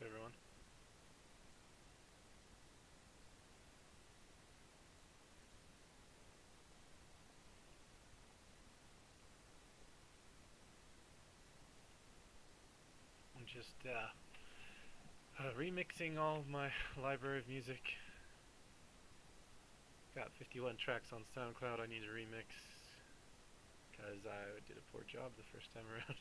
up, everyone? I'm just remixing all of my library of music. Got 51 tracks on SoundCloud I need to remix because I did a poor job the first time around.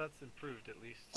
that's improved at least.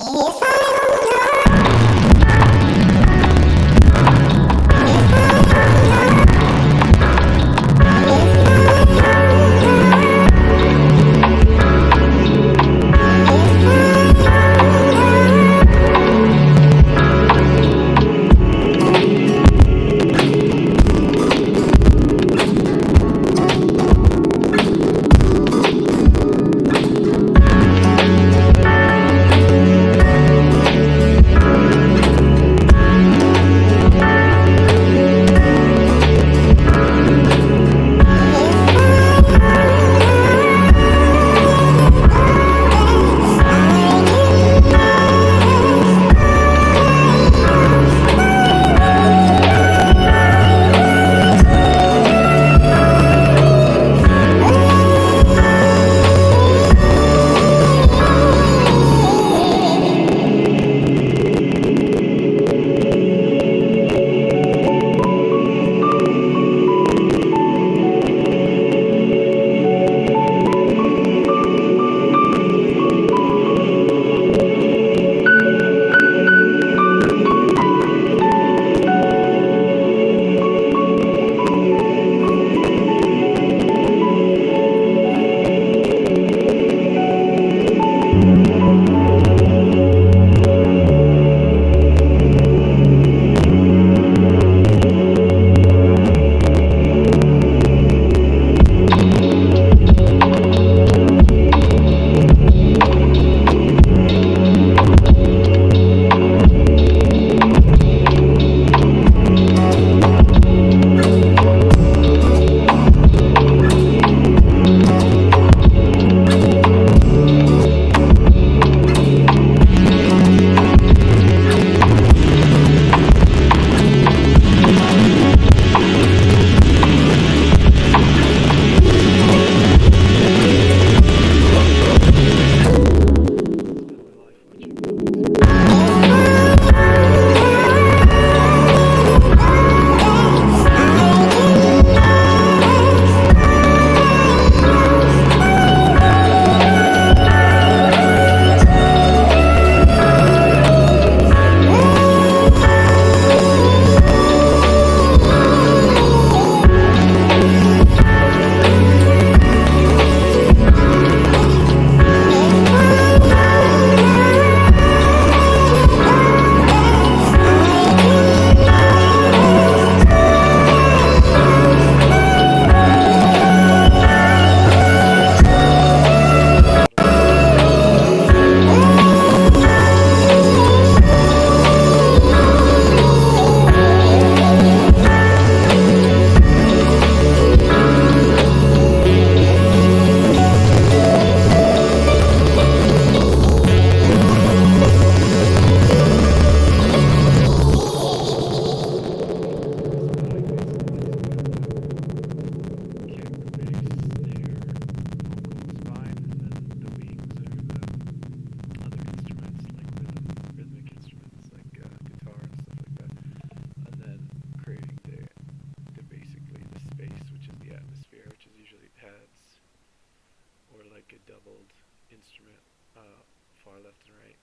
far left and right.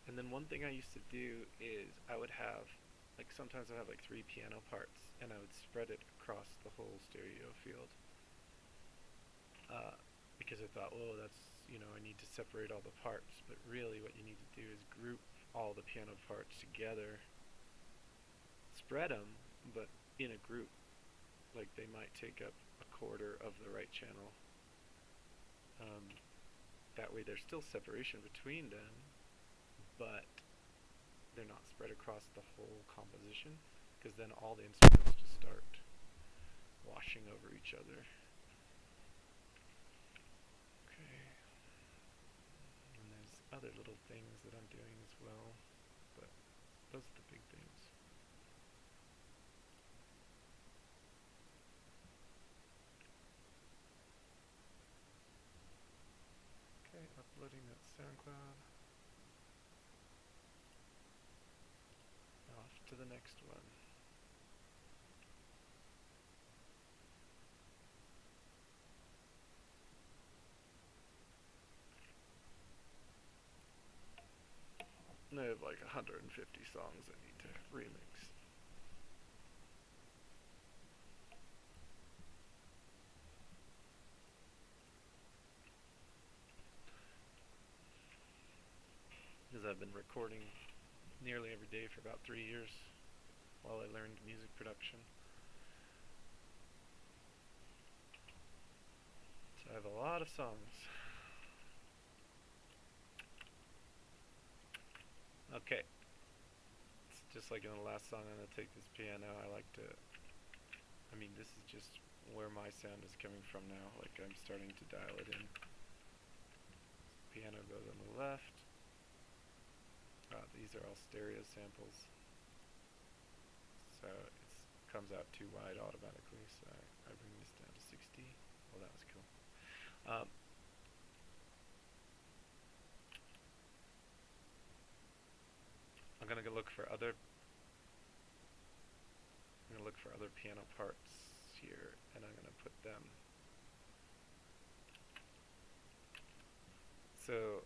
And then one thing I used to do is I would have, like sometimes I would have like 3 piano parts, and I would spread it across the whole stereo field. Because I thought, oh, that's, I need to separate all the parts. But really what you need to do is group all the piano parts together, spread them, but in a group. Like they might take up a quarter of the right channel. That way there's still separation between them, but they're not spread across the whole composition, because then all the instruments just start washing over each other. Okay. And there's other little things that I'm doing as well, but those are the big things. Okay, uploading that SoundCloud. Off to the next one. 150 songs I need to remix. Because I've been recording nearly every day for about 3 years while I learned music production. So I have a lot of songs. Okay. It's just like in the last song, I'm going to take this piano. This is just where my sound is coming from now. Like I'm starting to dial it in. Piano goes on the left. These are all stereo samples. So it comes out too wide automatically, so I bring this down to 60. Well, that was cool. I'm gonna go look for other piano parts here, and I'm gonna put them. So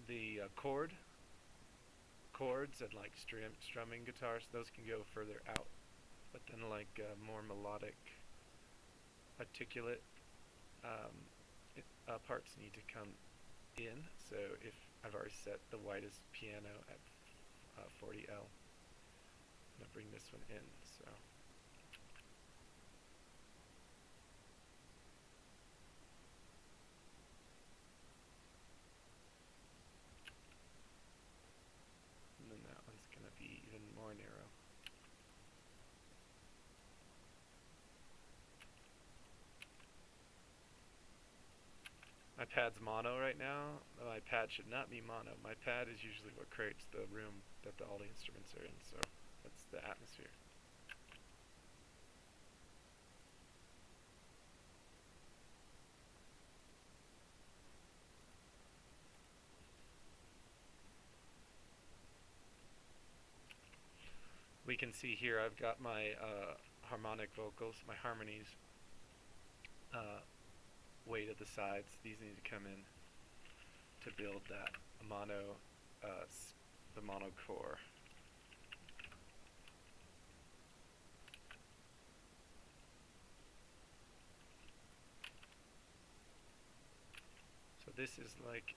the chords and like strumming guitars, those can go further out, but then like more melodic, articulate parts need to come in. So if I've already set the widest piano at 40L, I'm gonna bring this one in. So and then that one's gonna be even more narrow. My pad's mono right now. My pad should not be mono. My pad is usually what creates the room that all the instruments are in, so that's the atmosphere. We can see here I've got my harmonic vocals, my harmonies way to the sides. These need to come in to build that mono, the mono core. So this is like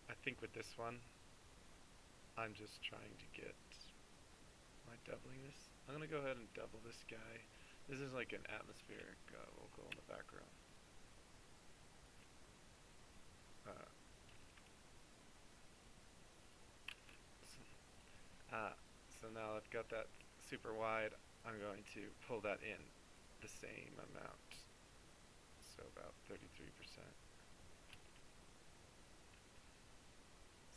I think with this one, I'm just trying to get, am I doubling this? I'm going to go ahead and double this guy. This is like an atmospheric vocal in the background. So now I've got that super wide. I'm going to pull that in the same amount. So about 33%.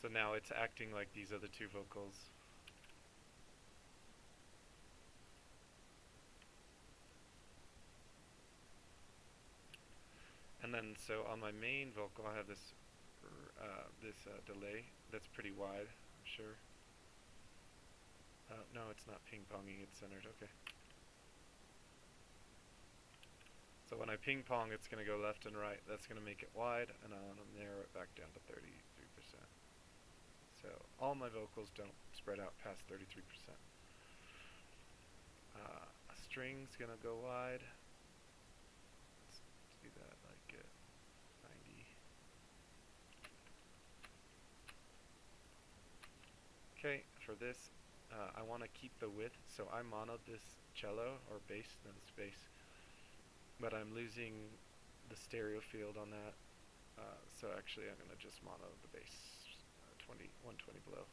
So now it's acting like these other two vocals. And then so on my main vocal I have this delay that's pretty wide, I'm sure. No, it's not ping-ponging, it's centered, okay. So when I ping-pong, it's going to go left and right. That's going to make it wide, and I'm going to narrow it back down to 33%. So all my vocals don't spread out past 33%. A string's going to go wide. Let's do that like at 90. Okay, for this, I want to keep the width, so I monoed this cello, or bass, no, it's bass, but I'm losing the stereo field on that, so actually I'm going to just mono the bass, 120 below.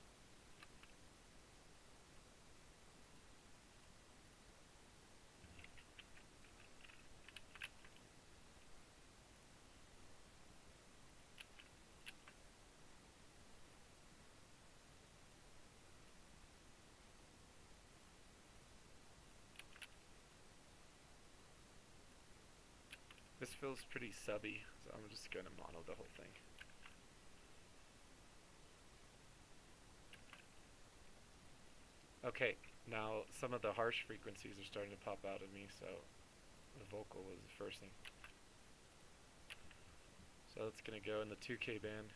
This feels pretty subby, so I'm just going to mono the whole thing. Okay, now some of the harsh frequencies are starting to pop out of me, so the vocal was the first thing. So it's going to go in the 2K band.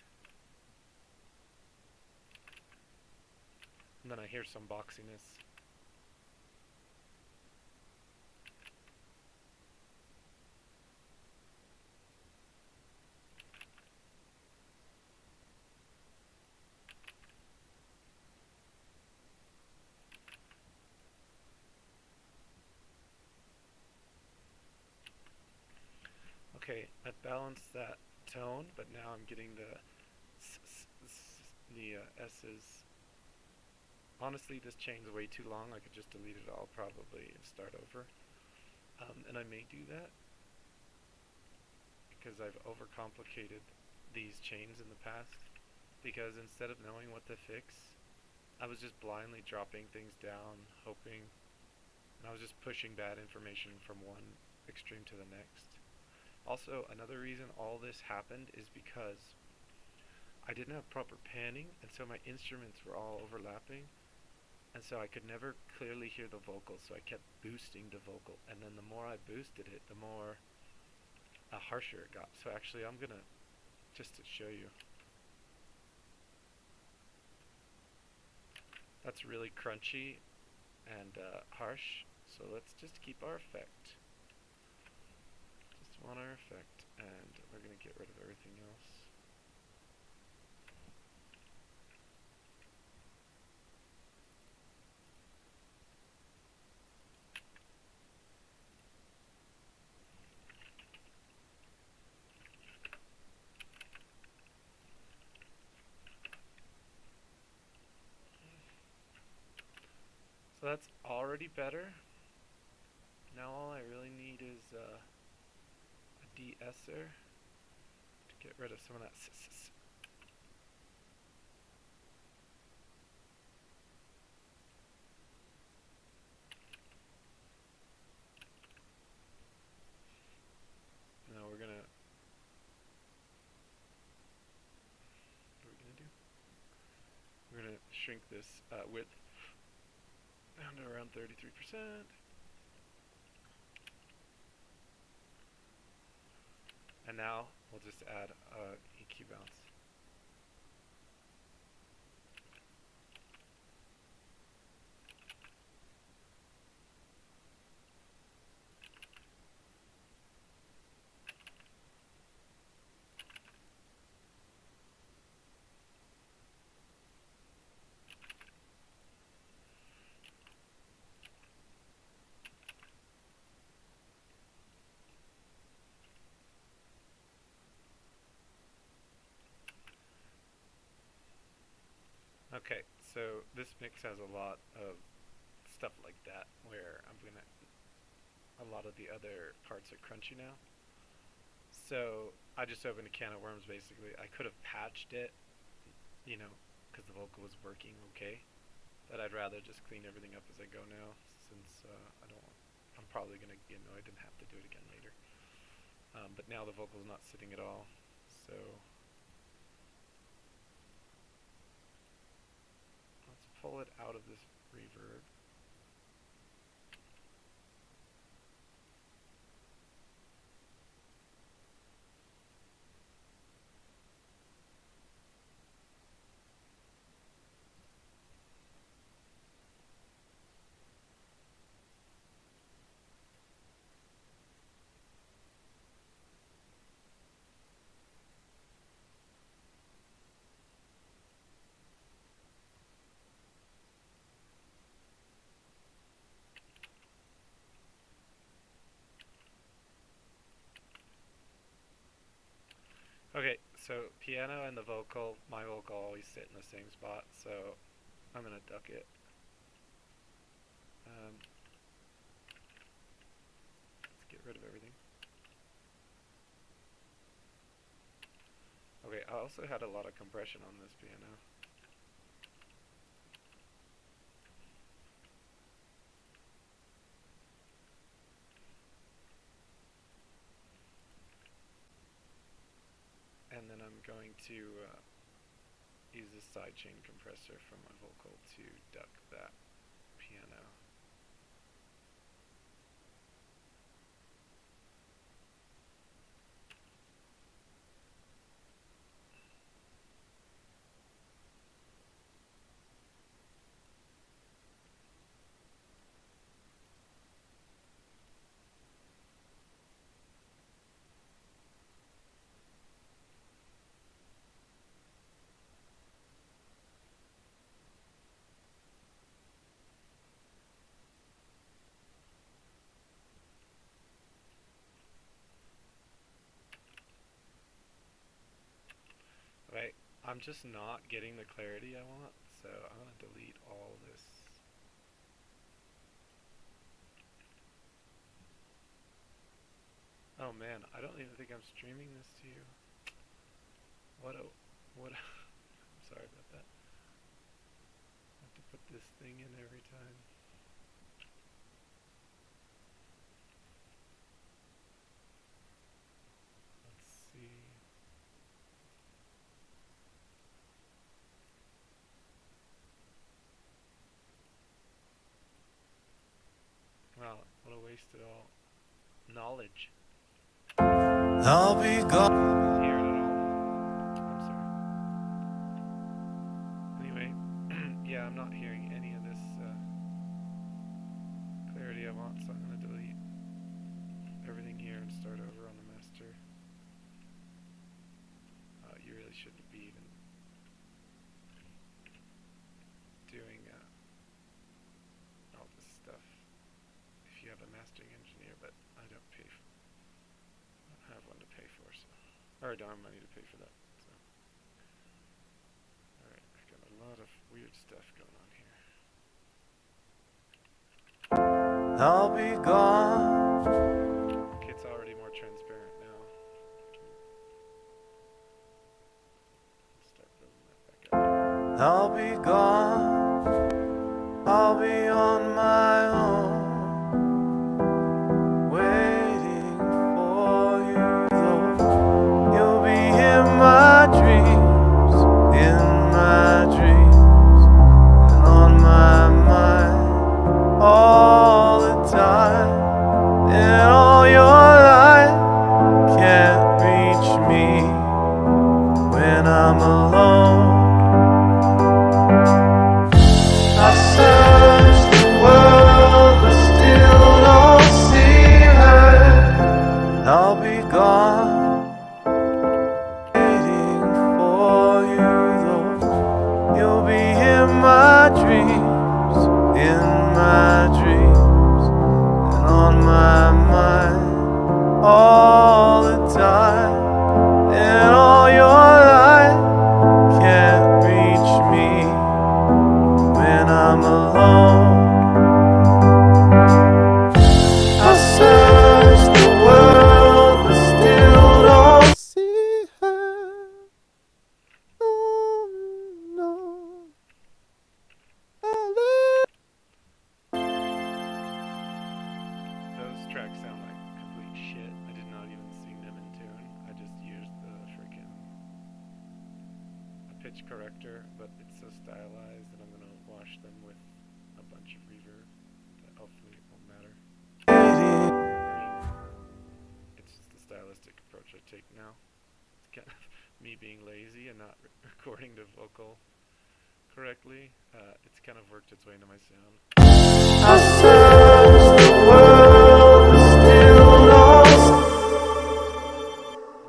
And then I hear some boxiness. Okay, I balanced that tone, but now I'm getting the S's. Honestly, this chain's way too long. I could just delete it all probably and start over. And I may do that because I've overcomplicated these chains in the past. Because instead of knowing what to fix, I was just blindly dropping things down, hoping, and I was just pushing bad information from one extreme to the next. Also, another reason all this happened is because I didn't have proper panning, and so my instruments were all overlapping, and so I could never clearly hear the vocals, so I kept boosting the vocal, and then the more I boosted it, the more harsher it got. So actually, I'm gonna, just to show you, that's really crunchy and harsh, so let's just keep our effect. Just want our effect, and we're gonna get rid of everything else. So that's already better. Now all I really need is a de-esser to get rid of some of that Now we're gonna, what are we gonna do? We're gonna shrink this width down to around 33%. And now we'll just add EQ bounce. Okay, so this mix has a lot of stuff like that where a lot of the other parts are crunchy now. So I just opened a can of worms basically. I could have patched it, you know, because the vocal was working okay. But I'd rather just clean everything up as I go now, since I'm probably going to get annoyed and have to do it again later. But now the vocal's not sitting at all, so let's pull it out of this reverb. Okay, so piano and the vocal, my vocal always sit in the same spot, so I'm going to duck it. Let's get rid of everything. Okay, I also had a lot of compression on this piano. And then I'm going to use this sidechain compressor from my vocal to duck that piano. I'm just not getting the clarity I want, so I'm going to delete all this. Oh man, I don't even think I'm streaming this to you. I'm sorry about that. I have to put this thing in every time. Let's see. Wow, what a waste of all knowledge. I'll be gone. Hear it at all. I'm sorry. Anyway, yeah, I'm not hearing any of this clarity I want, so I'm going to delete everything here and start over on the master. You really shouldn't be even doing all this stuff if you have a mastering engineer, but I don't have one to pay for, so, or I don't have money to pay for that. So, all right, I got a lot of weird stuff going on here. I'll be gone. Okay, it's already more transparent now. Let's start building that back up. I'll be gone. I'll be on my own, waiting for you, though. You'll be in my dreams, and on my mind all the time. And all your light can't reach me when I'm alone. I search the world but still don't see her. I'll be gone, waiting for you, though. You'll be in my dreams, and on my mind all the time. And all your light can't reach me when I'm alone. I search the world but still don't see her. Oh, no. Those tracks sound like complete shit. I did not even sing them in tune. I just used the freaking pitch corrector, but it's so stylized that I'm going to wash them with a bunch of reverb that hopefully it won't matter. I mean, it's just the stylistic approach I take now. It's kind of me being lazy and not recording the vocal correctly. It's kind of worked its way into my sound. I search the world but still don't.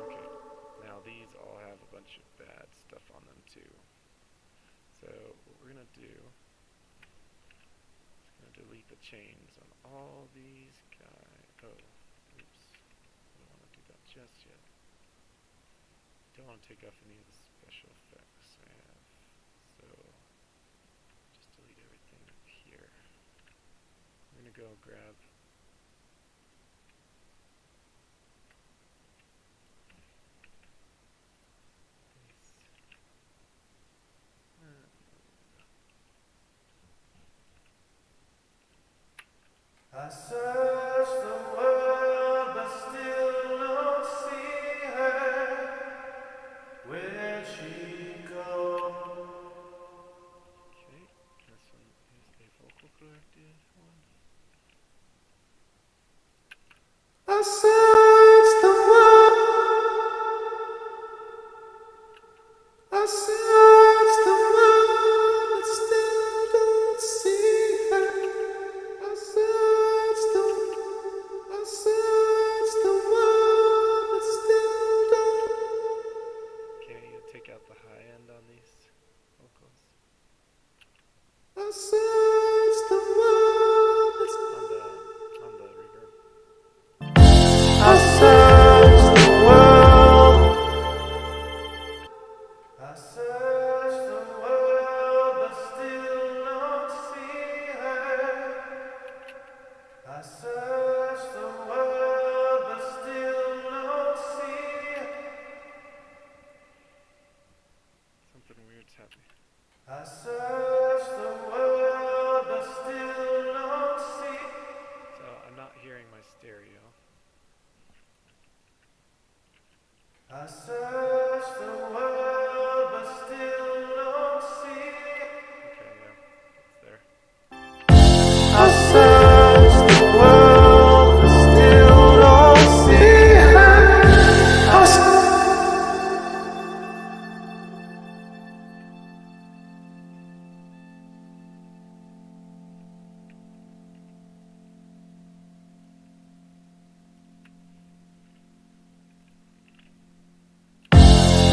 Okay, now these all have a bunch of bad stuff on them too. So what we're gonna do is gonna delete the chains on all these guys. Oh, oops. I don't want to do that just yet. Don't want to take off any of the special effects I have. So just delete everything up here. I'm gonna go grab I search the world but still don't see her. Where'd she go? Okay, this one is a vocal corrected one. I search the world. I search the world but still don't see her. I search the world but still don't. Okay, you take out the high end on these vocals. I search the world but On the reverb. I search the world. I search what's happening. I search the world but still don't see. So I'm not hearing my stereo. I search the world but still don't see. Okay, yeah, it's there. I search the world but still don't see her.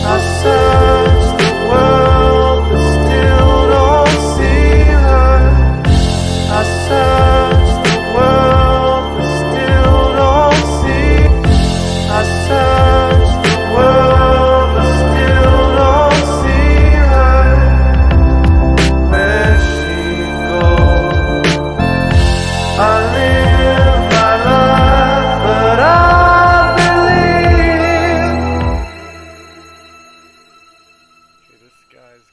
I search the world but still don't see her. I search the world but still don't see. I search the world but still don't see her. Where she goes, I live my life, but I believe. Okay, this guy's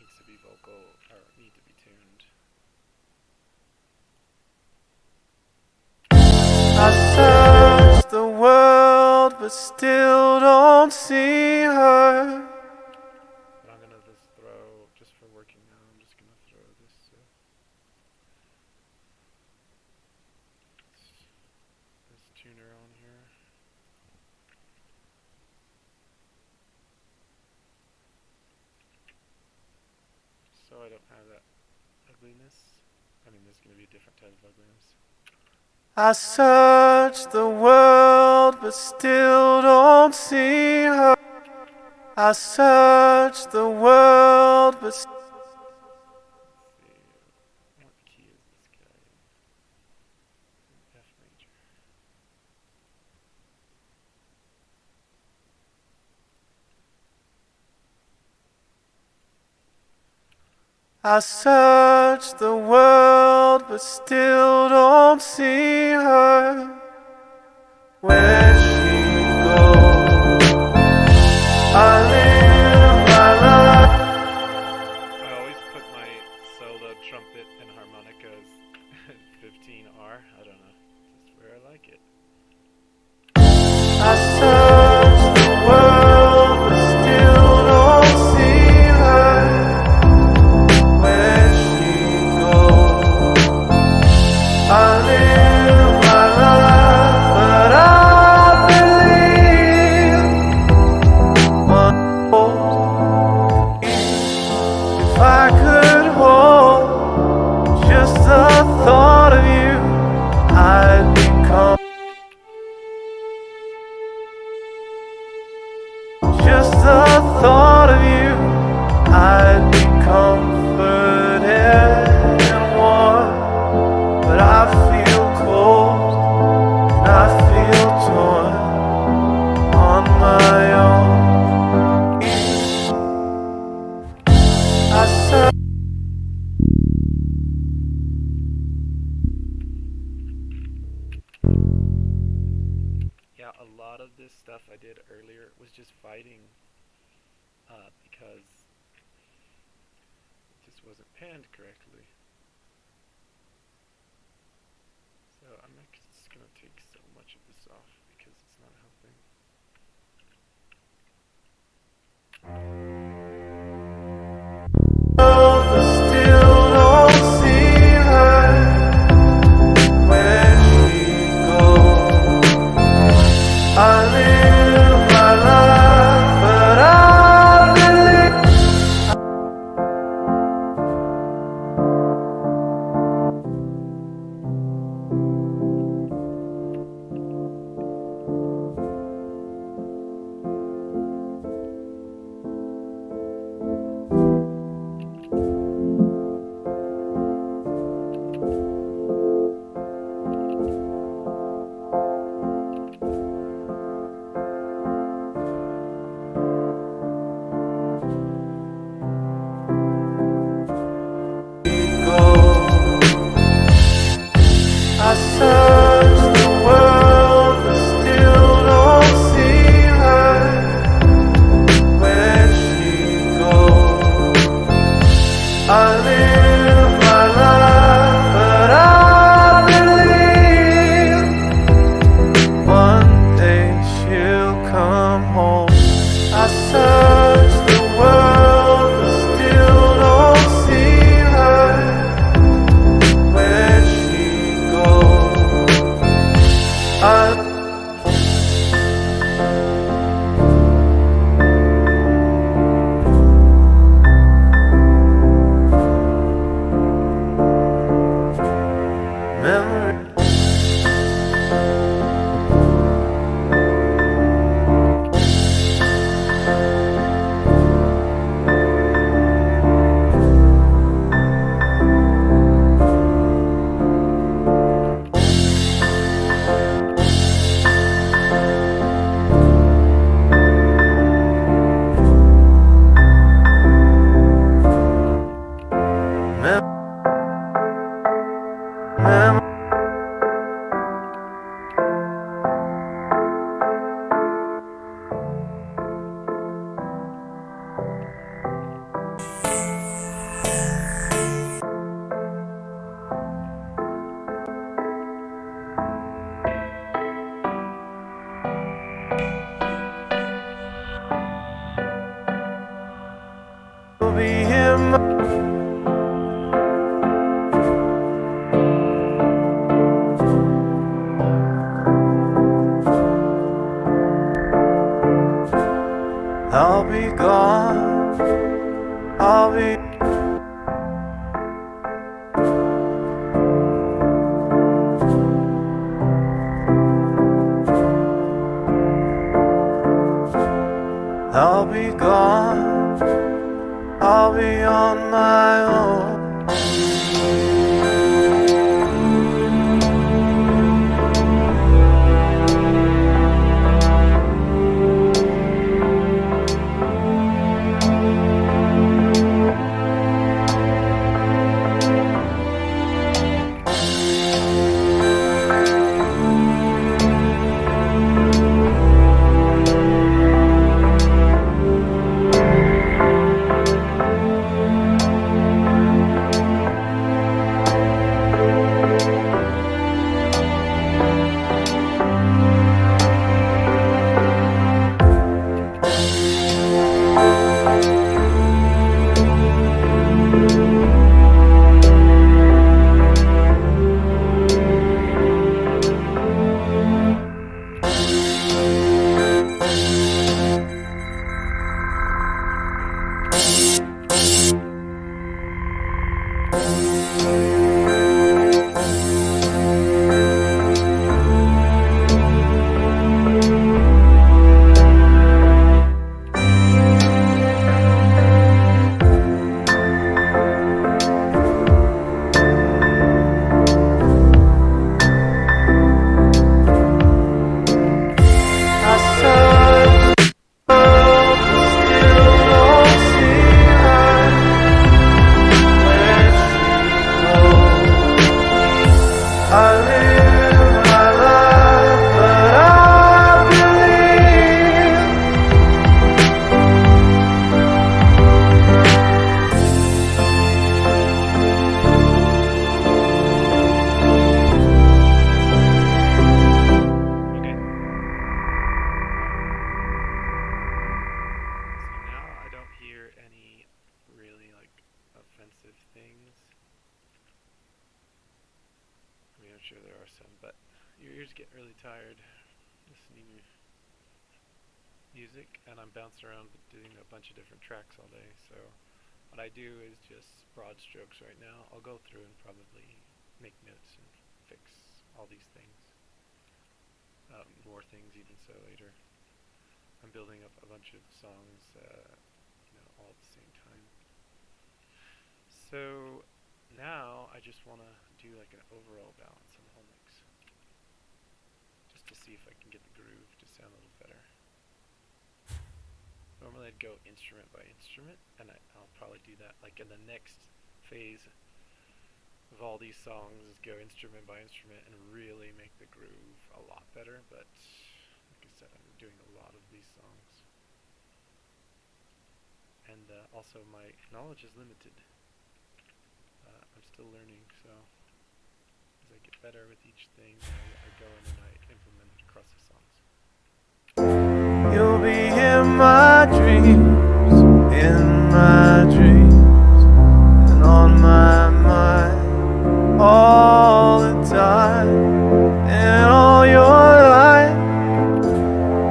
needs to be vocal, or need to be tuned. I search the world but still don't see her. But I'm gonna just throw, just for working now, I'm just gonna throw this tuner on here. So I don't have that ugliness. I mean, there's gonna be a different type of ugliness. I search the world but still don't see her. I search the world but Let's see, what key is this guy in? F major. I search the world but still don't see her. Where she goes, I live my life. I always put my solo trumpet and harmonicas at 15R. I don't know, just where I like it. I search the world but still don't see her. Where she goes, I live my life, but I believe one hope. If I could hold just the thought of you, I'd become. Just the thought of you, I'd be comforted and warm. But I feel cold and I feel torn on my own. I said, Yeah, a lot of this stuff I did earlier was just fighting because it just wasn't panned correctly. So I'm just going to take so much of this off because it's not helping. but still don't see her. Where she goes, I live my life, but I believe. gone. I'll be gone. I'll be on my own. Music, and I'm bouncing around doing a bunch of different tracks all day, so what I do is just broad strokes right now. I'll go through and probably make notes and fix all these things, more things even so later. I'm building up a bunch of songs, all at the same time. So now I just want to do like an overall balance on the whole mix, just to see if I can get the groove to sound a little better. Normally I'd go instrument by instrument, and I'll probably do that like in the next phase of all these songs, is go instrument by instrument and really make the groove a lot better. But like I said, I'm doing a lot of these songs, and also my knowledge is limited. I'm still learning, so as I get better with each thing, I go in and I implement it across the songs. You'll be in my dreams, and on my mind all the time. In all your life,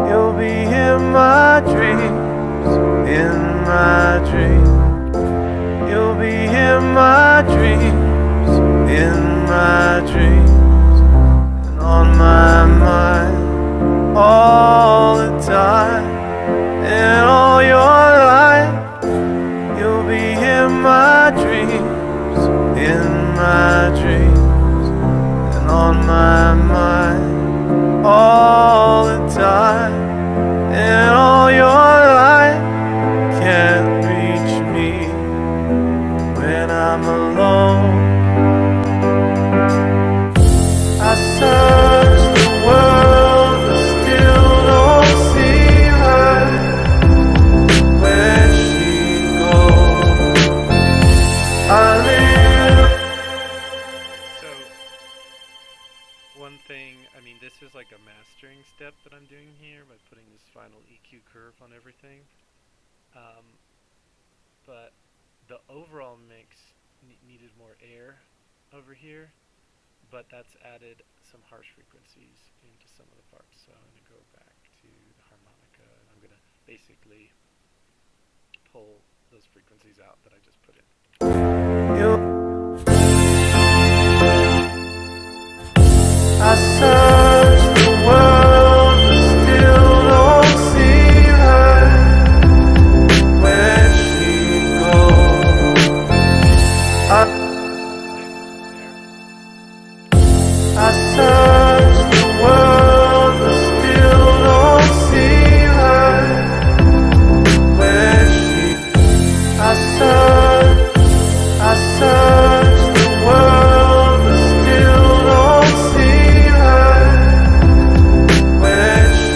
you'll be in my dreams, You'll be in my dreams, and on my mind all the time. In all your life, you'll be in my dreams, and on my mind all the time. In all your life, can't reach me when I'm alone. I search the world, but still don't see her. Where she goes, I live. So, one thing, this is like a mastering step that I'm doing here by putting this final EQ curve on everything. But the overall mix needed more air over here, but that's added some harsh frequencies into some of the parts. So I'm going to go back to the harmonica, and I'm going to basically pull those frequencies out that I just put in. I search the world but still don't see her. Where she goes, I search the world but still don't see her. Where she, I search the world but still don't see her. Where she,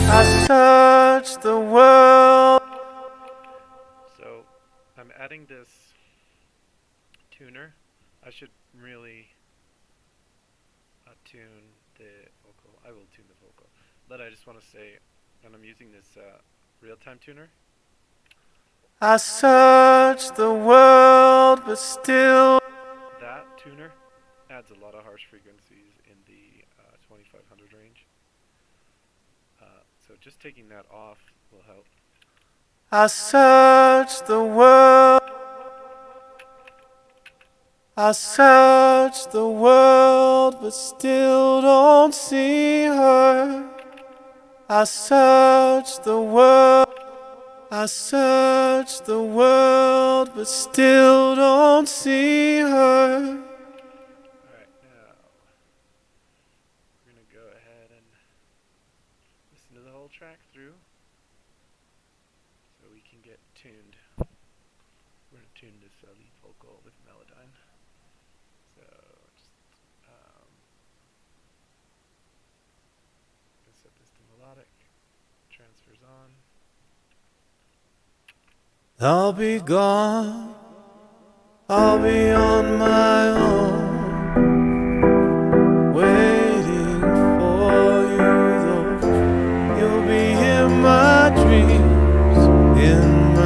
I search the world. So I'm adding this tuner. I should really tune the vocal. I will tune the vocal. But I just want to say, when I'm using this real-time tuner, I search the world but still. that tuner adds a lot of harsh frequencies in the 2500 range. So just taking that off will help. I search the world. I search the world but still don't see her. I search the world. I search the world but still don't see her. Alright, now we're going to go ahead and listen to the whole track through so we can get tuned. We're going to tune this lead vocal with Melodyne. So just going to set this to melodic. Transfers on. I'll be gone. I'll be on my own, waiting for you though. You'll be in my dreams, and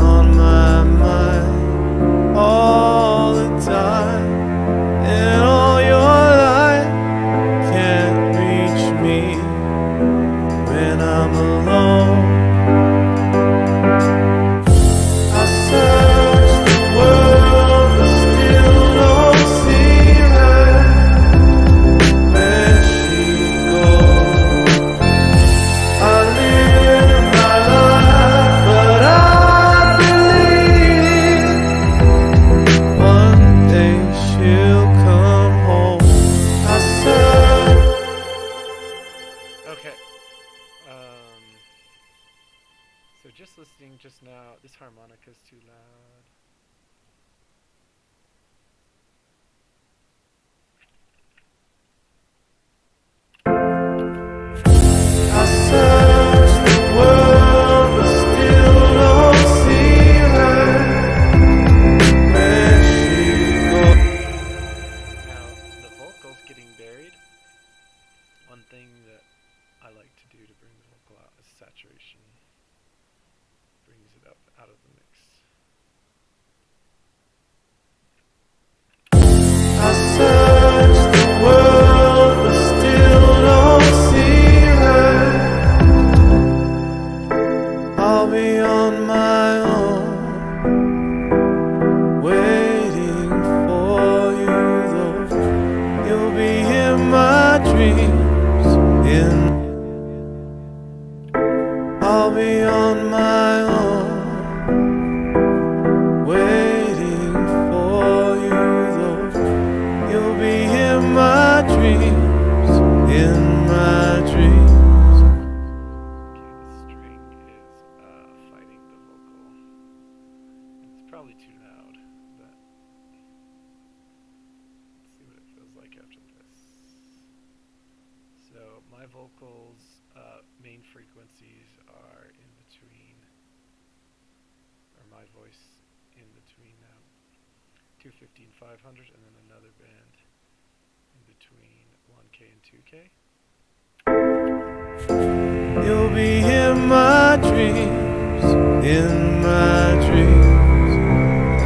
on my mind all the time. And all your light can't reach me when I'm alone. So just listening just now, this harmonica is too loud. I search the world but still don't see her. Where she goes. Now the vocal's getting buried. One thing that I like to do to bring the vocal out is saturation. Brings it up out of the mix. I search the world but still don't see her. I'll be on my own, waiting for you though. You'll be in my dreams, I'll be on my own, waiting for you though. You'll be in my dreams, Okay, the string is fighting the vocal. It's probably too loud, but let's see what it feels like after this. So my vocals main frequencies are in between, or my voice in between 250 and 500, and then another band in between 1K and 2K. you'll be in my dreams, and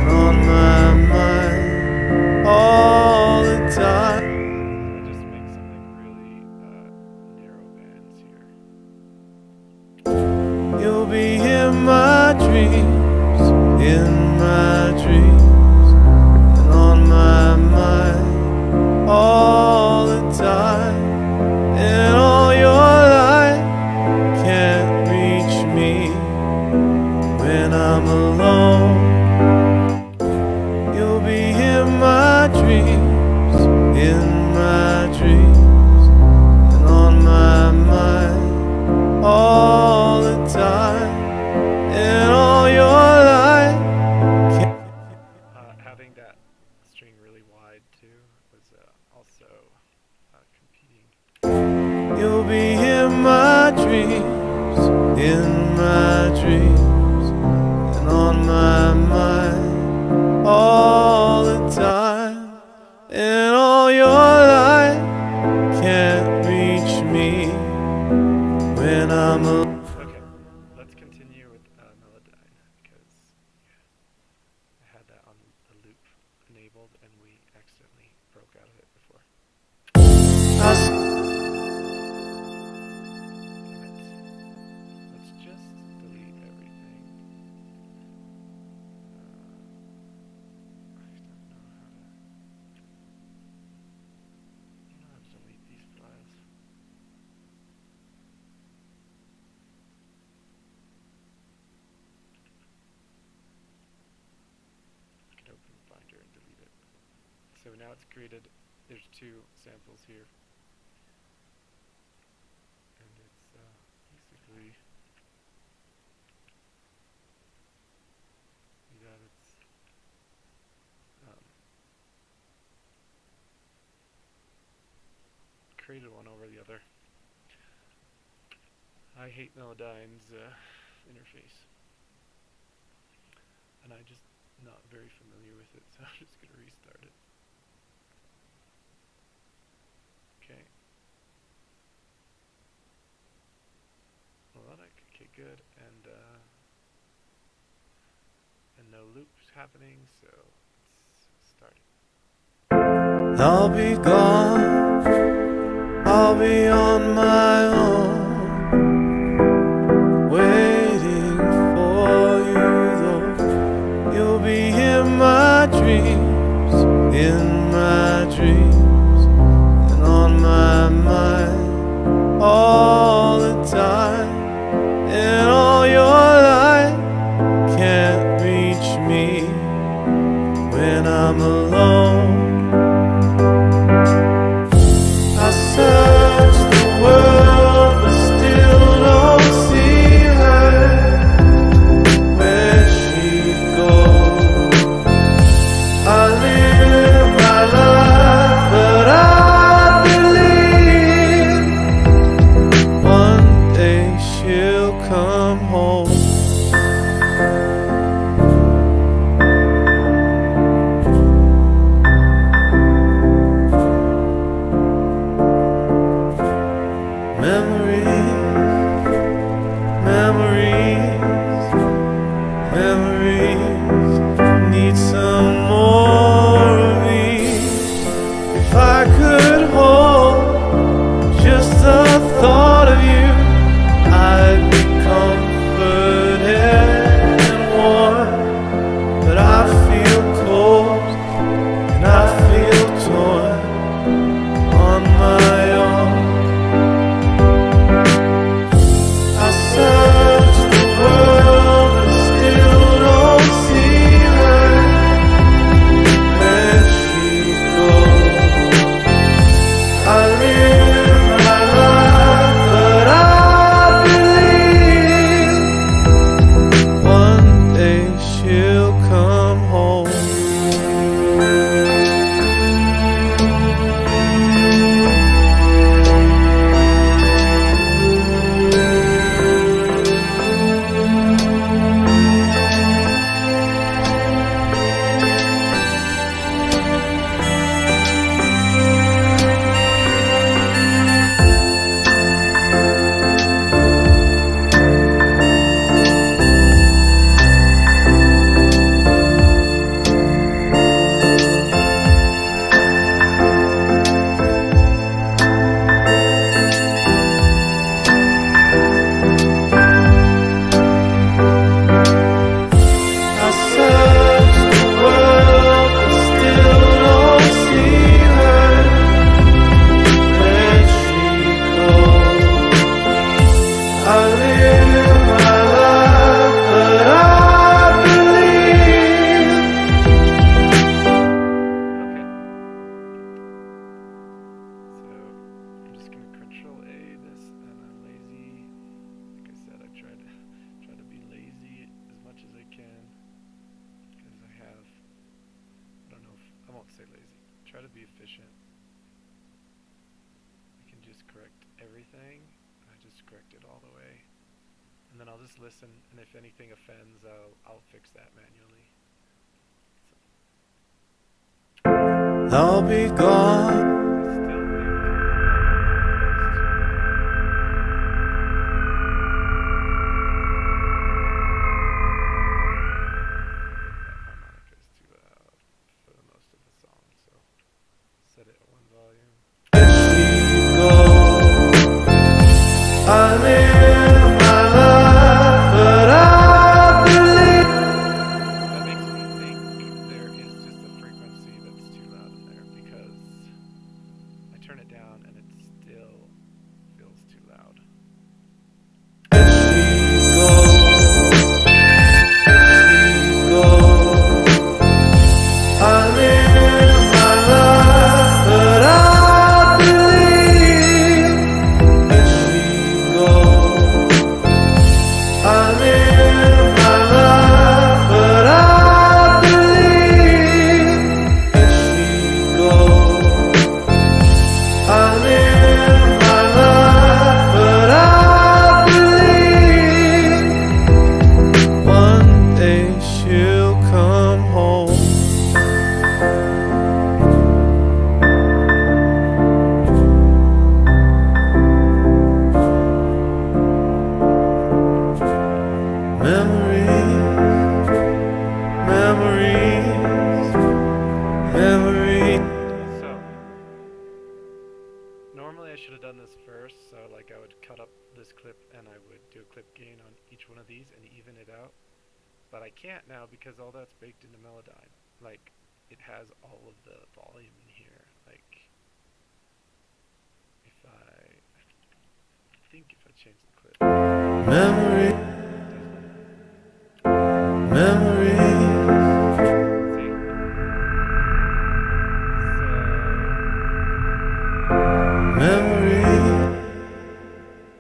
on my mind all the time. Just make something really narrow bands here. You'll be in my dreams, in my dreams, and on my mind all the time. And all your light can't reach me when I'm alone. You'll be in my dreams, in my dreams, and on my mind all the time. And all your light having that string really wide too was also competing. You'll be in my dreams, in my dreams, and on my mind all the time. And all your light can't reach me when I'm alone. Okay, let's continue with Melodyne, because I had that on the loop enabled and we accidentally broke out of it before. Let's just delete everything. I don't know how to delete these files. I can open Finder and delete it. So now it's created, there's two samples here. And it's basically it's created one over the other. I hate Melodyne's interface, and I'm just not very familiar with it, so I'm just going to restart it. Okay. Melodic, okay, good, and no loops happening, so let's start it. I'll be gone, I'll be on my own, waiting for you though. You'll be in my dreams, in my dreams, and on my mind all the time. And all your light can't reach me when I'm alone. I search the world try to be efficient. I can just correct everything. I just correct it all the way. And then I'll just listen, and if anything offends, I'll fix that manually. I'll be gone. I live my life, but I believe. That makes me think there is just a frequency that's too loud in there because I turn it down and it still feels too loud. I live my life, but I believe. I live my life, but I believe. She goes. I live my life, but I believe. One day she'll come home. So, normally I should have done this first, so like I would cut up this clip and I would do a clip gain on each one of these and even it out. But I can't now because all that's baked into Melodyne. Like, it has all of the volume in here. Like, if I think if I change the clip.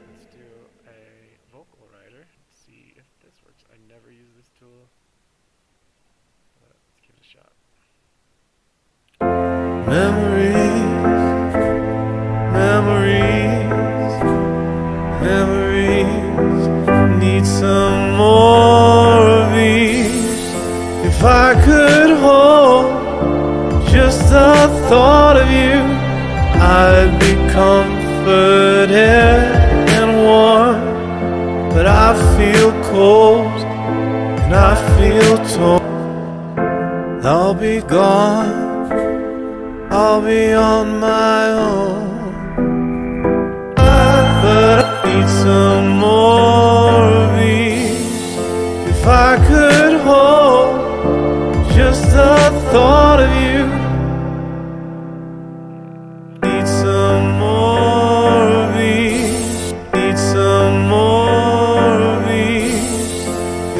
Let's do a vocal writer. See if this works. I never use this tool. Let's give it a shot. Memories need some more of these. If I could hold just the thought of you, I'd be comforted and warm. But I feel cold and I feel torn. I'll be gone, I'll be on my own. But I need some more of these. If I could hold just the thought of you. Need some more of these. Need some more of these.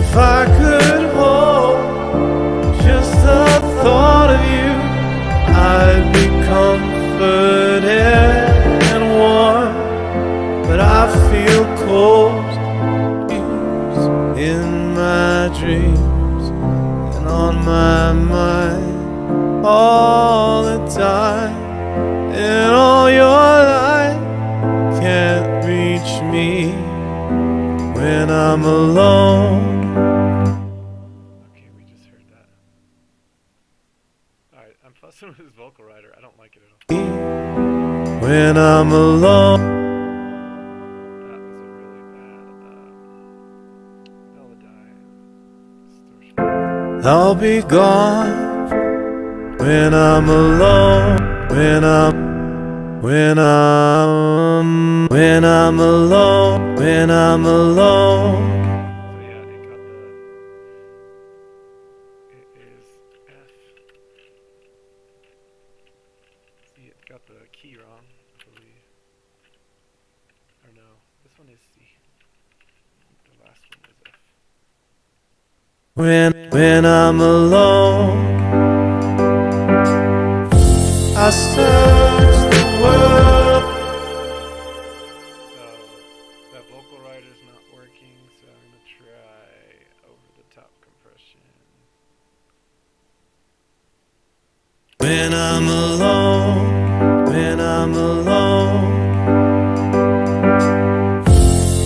If I could hold just the thought of you, I'd be comforted and warm. But I feel cold in my dreams and on my mind all the time. And all your light can't reach me when I'm alone. Okay, we just heard that. Alright, I'm fussing with his vocal writer. I don't like it at all. When I'm alone. That was a really bad Melodyne distortion. I'll be gone when I'm alone. When I'm alone. When I'm alone. So yeah, it is F. See, it got the key wrong, I believe. Or no, this one is C. The last one is F. When I'm alone, I search the world. So that vocal writer's not working, so I'm gonna try over the top compression. when I'm alone, when I'm alone.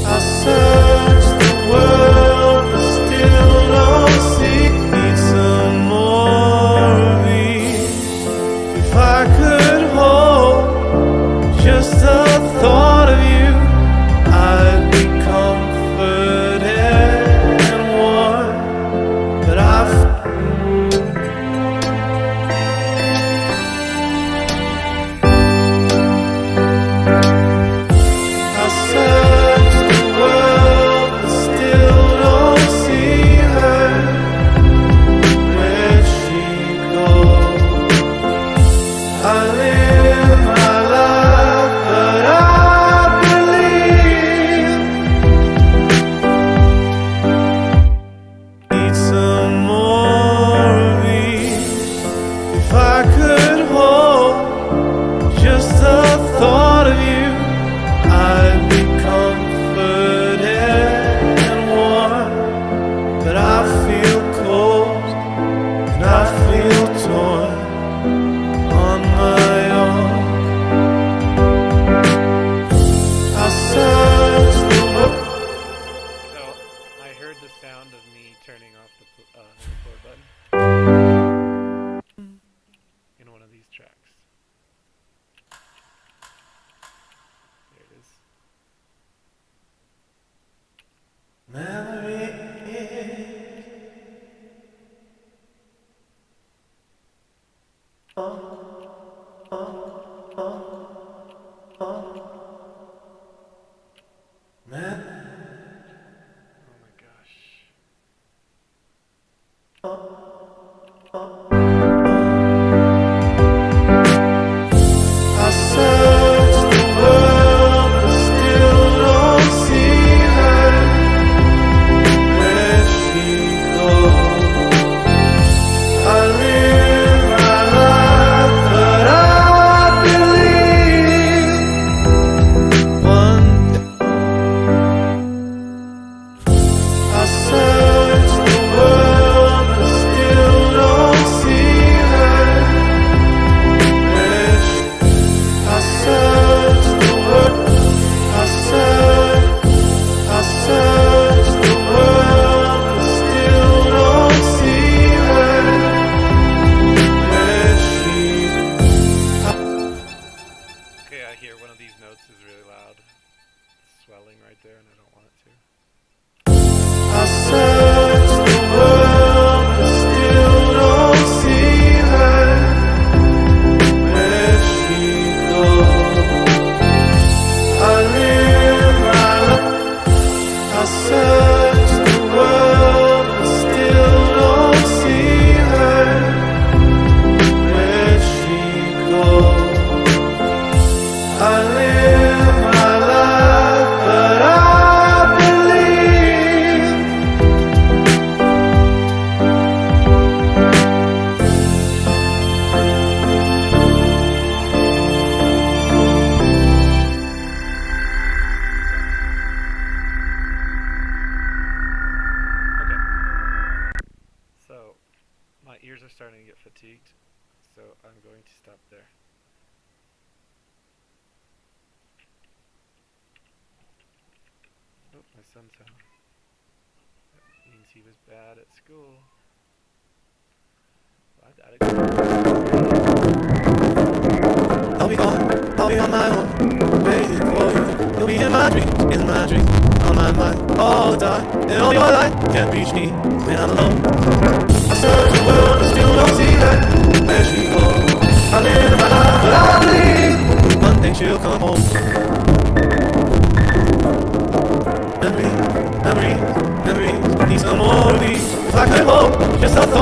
I search the world but still don't see. Need some more of these. If I could hold just the thought of you, I'd be comforted and warm. But I search the world but still don't see her. Where'd she go? I live my life, but I believe. Need some more of these. If I could hold just the thought of you, I'd be comforted and warm. But I feel cold and I feel torn on my own. I search the world. So I heard the sound of me turning off the record button in one of these tracks. There it is. Memory. Oh my gosh. I search the world but still don't see her. Where'd she go? I live my life, but I believe one day. I search the world but still don't see her. Where'd she? I search the world. I search the world but still don't see her. Where'd she? Okay, I hear one of these notes is really loud. It's swelling right there and I don't want it to. I search the world but still don't see her. Where'd she go? I live my life. I search the world but still don't see her. Where'd she go? I live my life, but I believe. Okay. So, my ears are starting to get fatigued, so I'm going to stop there. Oh, my son's home. That means he was bad at school. Well, I gotta I'll be on my own, waiting for you. You'll be in my dreams, on my mind, all the time. And all your light can't reach me when I'm alone. I search the world but still don't see her. Where she goes? I live my life, but I believe one day she'll come home. Memories, need some more of these. If I could hold just a thought.